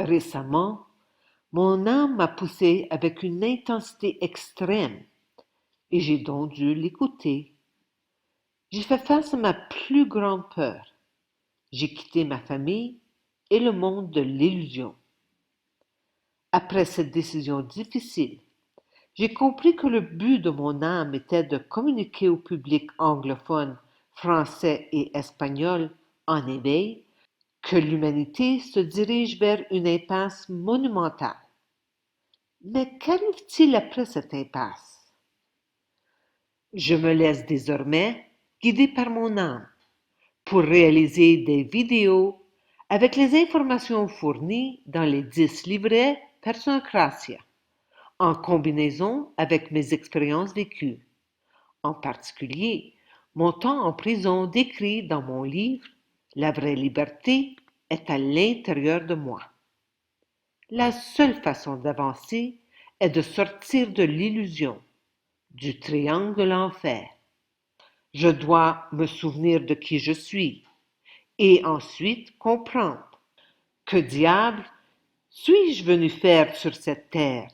Récemment, mon âme m'a poussé avec une intensité extrême et j'ai donc dû l'écouter. J'ai fait face à ma plus grande peur. J'ai quitté ma famille et le monde de l'illusion. Après cette décision difficile, j'ai compris que le but de mon âme était de communiquer au public anglophone, français et espagnol en éveil que l'humanité se dirige vers une impasse monumentale. Mais qu'arrive-t-il après cette impasse? Je me laisse désormais guider par mon âme pour réaliser des vidéos avec les informations fournies dans les 10 livrets Persocratia, en combinaison avec mes expériences vécues. En particulier, mon temps en prison décrit dans mon livre La vraie liberté est à l'intérieur de moi. La seule façon d'avancer est de sortir de l'illusion, du triangle de l'enfer. Je dois me souvenir de qui je suis et ensuite comprendre que diable suis-je venu faire sur cette terre.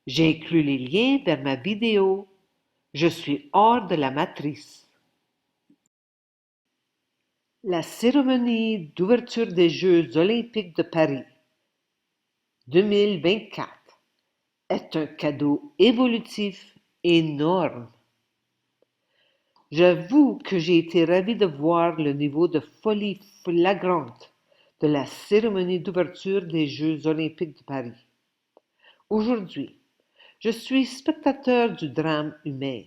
J'ai inclus les liens vers ma vidéo. Je suis hors de la matrice. La cérémonie d'ouverture des Jeux olympiques de Paris 2024 est un cadeau évolutif énorme. J'avoue que j'ai été ravie de voir le niveau de folie flagrante de la cérémonie d'ouverture des Jeux olympiques de Paris. Aujourd'hui, je suis spectateur du drame humain,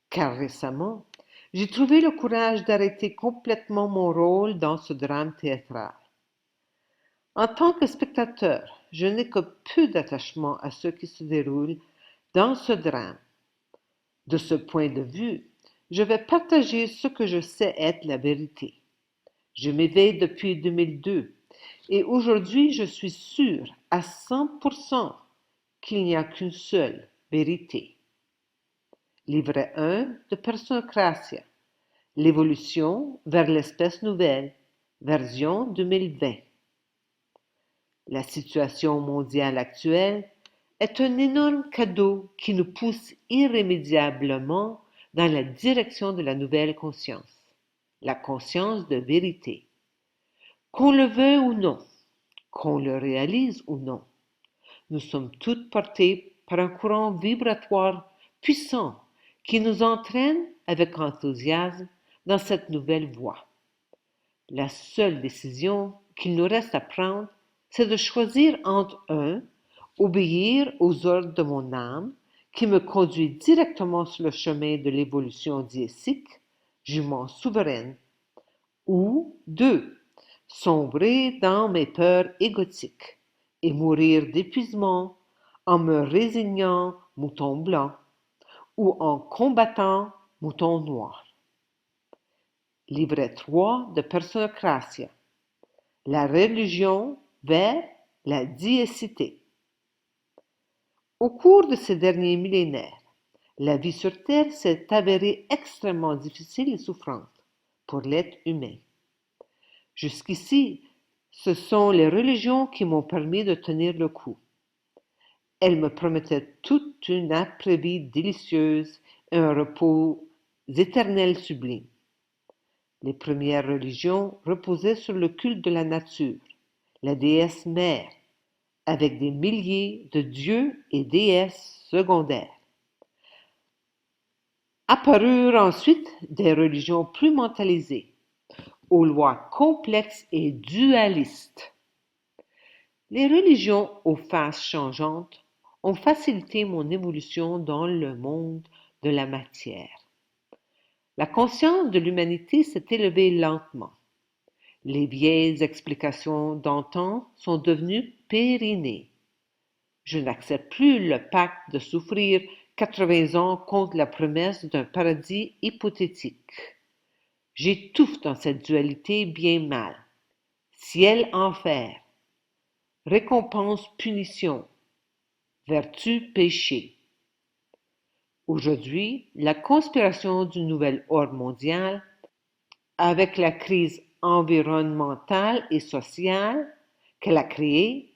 car récemment, j'ai trouvé le courage d'arrêter complètement mon rôle dans ce drame théâtral. En tant que spectateur, je n'ai que peu d'attachement à ce qui se déroule dans ce drame. De ce point de vue, je vais partager ce que je sais être la vérité. Je m'éveille depuis 2002 et aujourd'hui je suis sûr à 100% qu'il n'y a qu'une seule vérité. Livret 1 de Persocratia, l'évolution vers l'espèce nouvelle, version 2020. La situation mondiale actuelle est un énorme cadeau qui nous pousse irrémédiablement dans la direction de la nouvelle conscience, la conscience de vérité. Qu'on le veuille ou non, qu'on le réalise ou non, nous sommes toutes portées par un courant vibratoire puissant qui nous entraîne avec enthousiasme dans cette nouvelle voie. La seule décision qu'il nous reste à prendre, c'est de choisir entre obéir aux ordres de mon âme, qui me conduit directement sur le chemin de l'évolution diésique, jument souveraine, ou 2, sombrer dans mes peurs égotiques et mourir d'épuisement en me résignant mouton blanc ou en combattant mouton noir. Livret 3 de Persocratia. La religion vers la diécité. Au cours de ces derniers millénaires, la vie sur Terre s'est avérée extrêmement difficile et souffrante pour l'être humain. Jusqu'ici, ce sont les religions qui m'ont permis de tenir le coup. Elles me promettaient toute une après-vie délicieuse et un repos éternel sublime. Les premières religions reposaient sur le culte de la nature, la déesse mère, avec des milliers de dieux et déesses secondaires. Apparurent ensuite des religions plus mentalisées, aux lois complexes et dualistes. Les religions aux faces changeantes ont facilité mon évolution dans le monde de la matière. La conscience de l'humanité s'est élevée lentement. Les vieilles explications d'antan sont devenues périnées. Je n'accepte plus le pacte de souffrir 80 ans contre la promesse d'un paradis hypothétique. J'étouffe dans cette dualité bien mal. Ciel-enfer, récompense-punition, vertu-péché. Aujourd'hui, la conspiration du nouvel ordre mondial, avec la crise environnementale et sociale, qu'elle a créé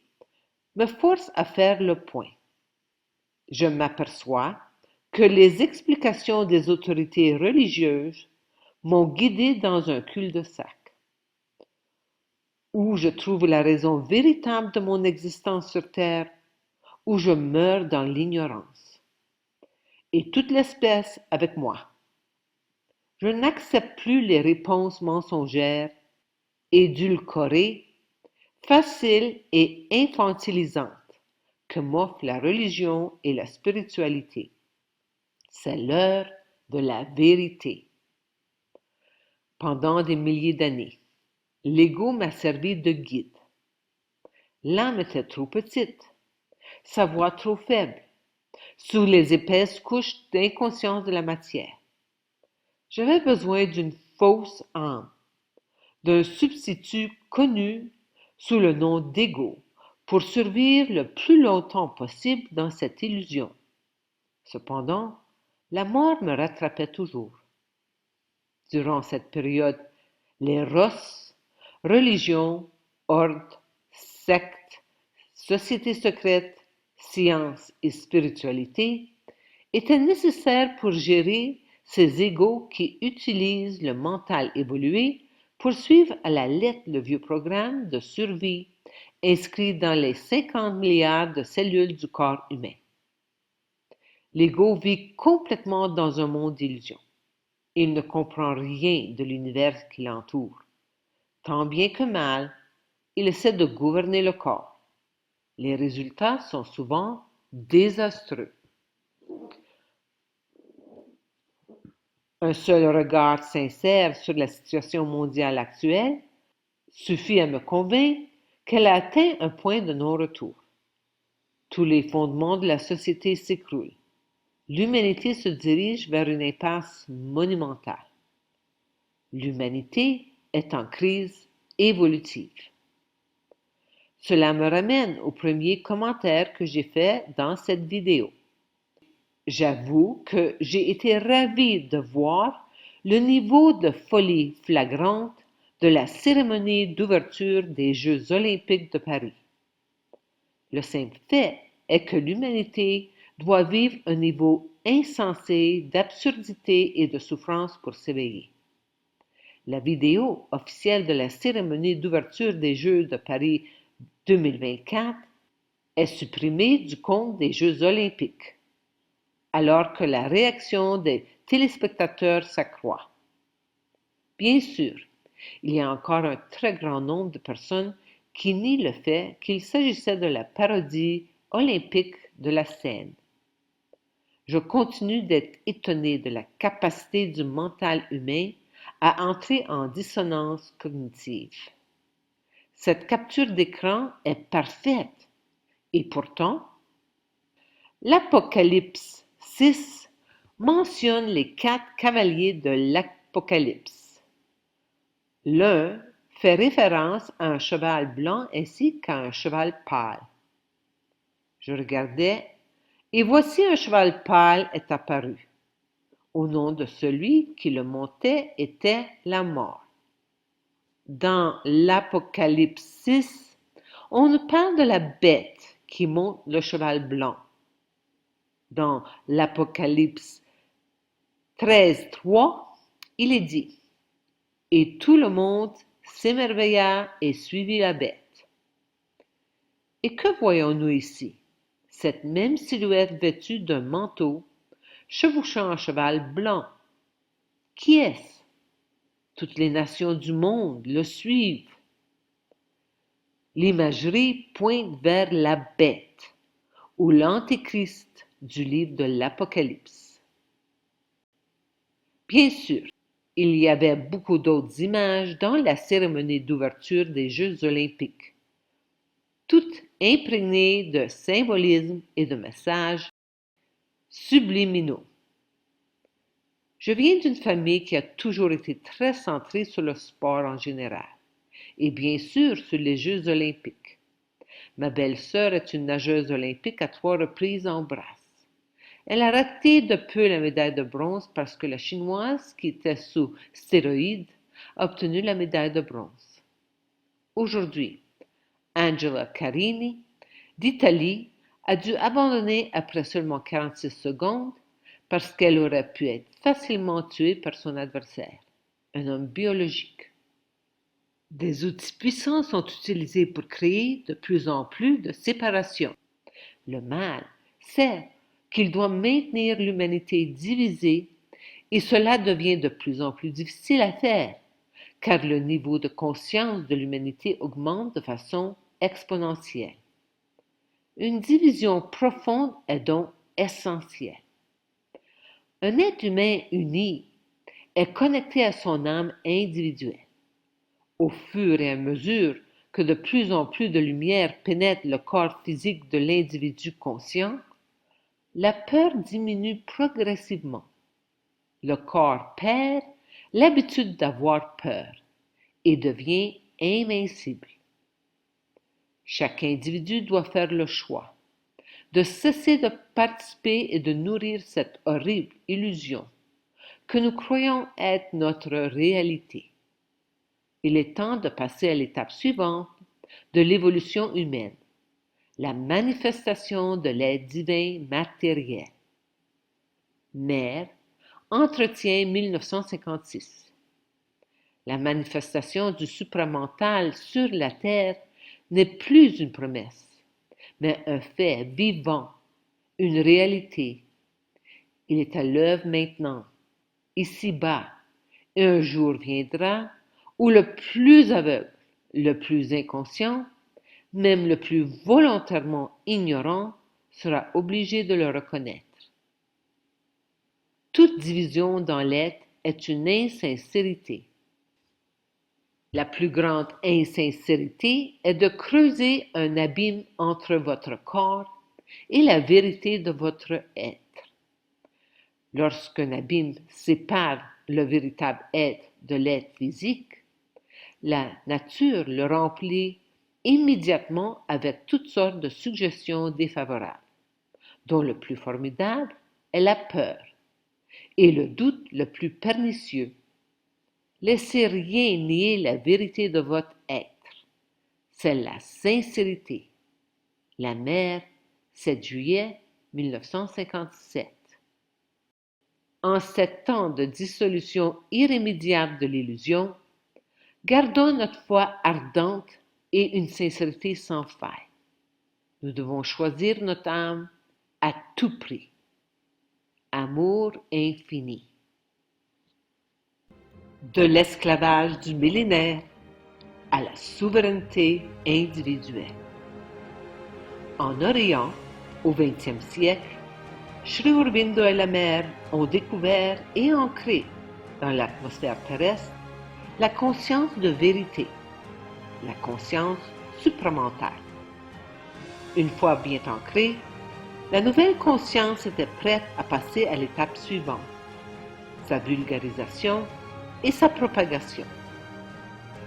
me force à faire le point. Je m'aperçois que les explications des autorités religieuses m'ont guidé dans un cul-de-sac, où je trouve la raison véritable de mon existence sur Terre, où je meurs dans l'ignorance. Et toute l'espèce avec moi. Je n'accepte plus les réponses mensongères, édulcorées, faciles et infantilisantes que m'offrent la religion et la spiritualité. C'est l'heure de la vérité. Pendant des milliers d'années, l'ego m'a servi de guide. L'âme était trop petite, sa voix trop faible, sous les épaisses couches d'inconscience de la matière. J'avais besoin d'une fausse âme, d'un substitut connu sous le nom d'ego, pour survivre le plus longtemps possible dans cette illusion. Cependant, la mort me rattrapait toujours. Durant cette période, les rosses, religions, ordres, sectes, sociétés secrètes, sciences et spiritualité étaient nécessaires pour gérer ces égos qui utilisent le mental évolué pour suivre à la lettre le vieux programme de survie inscrit dans les 50 milliards de cellules du corps humain. L'ego vit complètement dans un monde d'illusions. Il ne comprend rien de l'univers qui l'entoure. Tant bien que mal, il essaie de gouverner le corps. Les résultats sont souvent désastreux. Un seul regard sincère sur la situation mondiale actuelle suffit à me convaincre qu'elle a atteint un point de non-retour. Tous les fondements de la société s'écroulent. L'humanité se dirige vers une impasse monumentale. L'humanité est en crise évolutive. Cela me ramène au premier commentaire que j'ai fait dans cette vidéo. J'avoue que j'ai été ravie de voir le niveau de folie flagrante de la cérémonie d'ouverture des Jeux olympiques de Paris. Le simple fait est que l'humanité doit vivre un niveau insensé d'absurdité et de souffrance pour s'éveiller. La vidéo officielle de la cérémonie d'ouverture des Jeux de Paris 2024 est supprimée du compte des Jeux olympiques, alors que la réaction des téléspectateurs s'accroît. Bien sûr, il y a encore un très grand nombre de personnes qui nient le fait qu'il s'agissait de la parodie olympique de la scène. Je continue d'être étonné de la capacité du mental humain à entrer en dissonance cognitive. Cette capture d'écran est parfaite et pourtant, l'Apocalypse 6 mentionne les 4 cavaliers de l'Apocalypse. L'un fait référence à un cheval blanc ainsi qu'à un cheval pâle. Je regardais, et voici un cheval pâle est apparu. Au nom de celui qui le montait était la mort. Dans l'Apocalypse 6, on nous parle de la bête qui monte le cheval blanc. Dans l'Apocalypse 13:3, il est dit « Et tout le monde s'émerveilla et suivit la bête. » Et que voyons-nous ici? Cette même silhouette vêtue d'un manteau, chevauchant un cheval blanc. Qui est-ce? Toutes les nations du monde le suivent. L'imagerie pointe vers la bête, ou l'antéchrist du livre de l'Apocalypse. Bien sûr, il y avait beaucoup d'autres images dans la cérémonie d'ouverture des Jeux olympiques, toutes imprégnées de symbolisme et de messages subliminaux. Je viens d'une famille qui a toujours été très centrée sur le sport en général, et bien sûr sur les Jeux olympiques. Ma belle-sœur est une nageuse olympique à 3 reprises en brasse. Elle a raté de peu la médaille de bronze parce que la Chinoise, qui était sous stéroïdes, a obtenu la médaille de bronze. Aujourd'hui, Angela Carini, d'Italie, a dû abandonner après seulement 46 secondes parce qu'elle aurait pu être facilement tuée par son adversaire, un homme biologique. Des outils puissants sont utilisés pour créer de plus en plus de séparation. Le mal sait qu'il doit maintenir l'humanité divisée et cela devient de plus en plus difficile à faire, car le niveau de conscience de l'humanité augmente de façon exponentielle. Une division profonde est donc essentielle. Un être humain uni est connecté à son âme individuelle. Au fur et à mesure que de plus en plus de lumière pénètre le corps physique de l'individu conscient, la peur diminue progressivement. Le corps perd l'habitude d'avoir peur et devient invincible. Chaque individu doit faire le choix de cesser de participer et de nourrir cette horrible illusion que nous croyons être notre réalité. Il est temps de passer à l'étape suivante de l'évolution humaine, la manifestation de l'être divin matériel. Mère, Entretien 1956. La manifestation du supramental sur la terre n'est plus une promesse, mais un fait vivant, une réalité. Il est à l'œuvre maintenant, ici-bas, et un jour viendra où le plus aveugle, le plus inconscient, même le plus volontairement ignorant, sera obligé de le reconnaître. Toute division dans l'être est une insincérité. La plus grande insincérité est de creuser un abîme entre votre corps et la vérité de votre être. Lorsqu'un abîme sépare le véritable être de l'être physique, la nature le remplit immédiatement avec toutes sortes de suggestions défavorables, dont le plus formidable est la peur et le doute le plus pernicieux. Laissez rien nier la vérité de votre être. C'est la sincérité. La Mère, 7 juillet 1957. En ces temps de dissolution irrémédiable de l'illusion, gardons notre foi ardente et une sincérité sans faille. Nous devons choisir notre âme à tout prix. Amour infini. De l'esclavage du millénaire à la souveraineté individuelle. En Orient, au XXe siècle, Sri Aurobindo et la Mère ont découvert et ancré dans l'atmosphère terrestre la conscience de vérité, la conscience supramentale. Une fois bien ancrée, la nouvelle conscience était prête à passer à l'étape suivante, sa vulgarisation et sa propagation.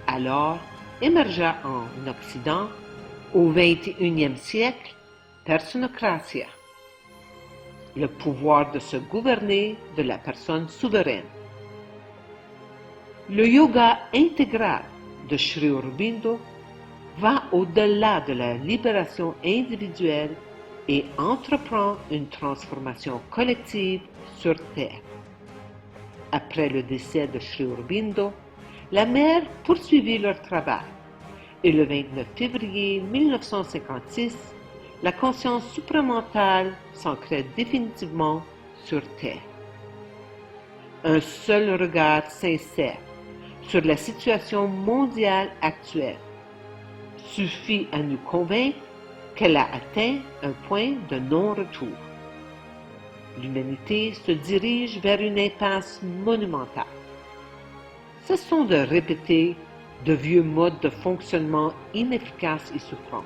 Alors émergea en Occident, au XXIe siècle, Personocratia, le pouvoir de se gouverner de la personne souveraine. Le yoga intégral de Sri Aurobindo va au-delà de la libération individuelle et entreprend une transformation collective sur Terre. Après le décès de Sri Aurobindo, la Mère poursuivit leur travail et le 29 février 1956, la conscience supramentale s'ancrait définitivement sur Terre. Un seul regard sincère sur la situation mondiale actuelle suffit à nous convaincre qu'elle a atteint un point de non-retour. L'humanité se dirige vers une impasse monumentale. Cessons de répéter de vieux modes de fonctionnement inefficaces et souffrants.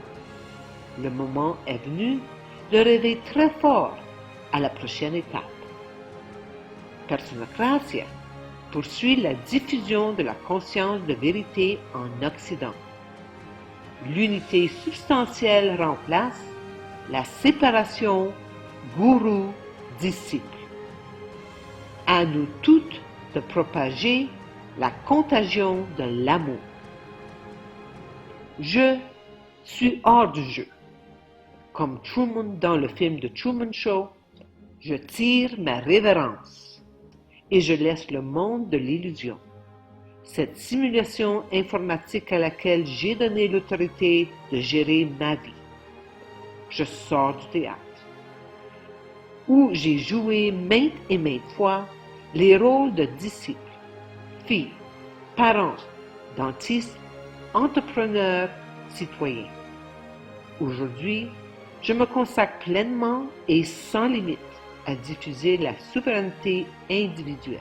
Le moment est venu de rêver très fort à la prochaine étape. Personocratia poursuit la diffusion de la conscience de vérité en Occident. L'unité substantielle remplace la séparation gourou-disciple. À nous toutes de propager la contagion de l'amour. Je suis hors du jeu. Comme Truman dans le film The Truman Show, je tire ma révérence et je laisse le monde de l'illusion, cette simulation informatique à laquelle j'ai donné l'autorité de gérer ma vie. Je sors du théâtre, où j'ai joué maintes et maintes fois les rôles de disciples, filles, parents, dentistes, entrepreneurs, citoyens. Aujourd'hui, je me consacre pleinement et sans limite à diffuser la souveraineté individuelle,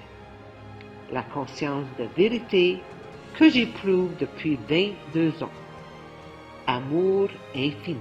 la conscience de vérité que j'éprouve depuis 22 ans. Amour infini.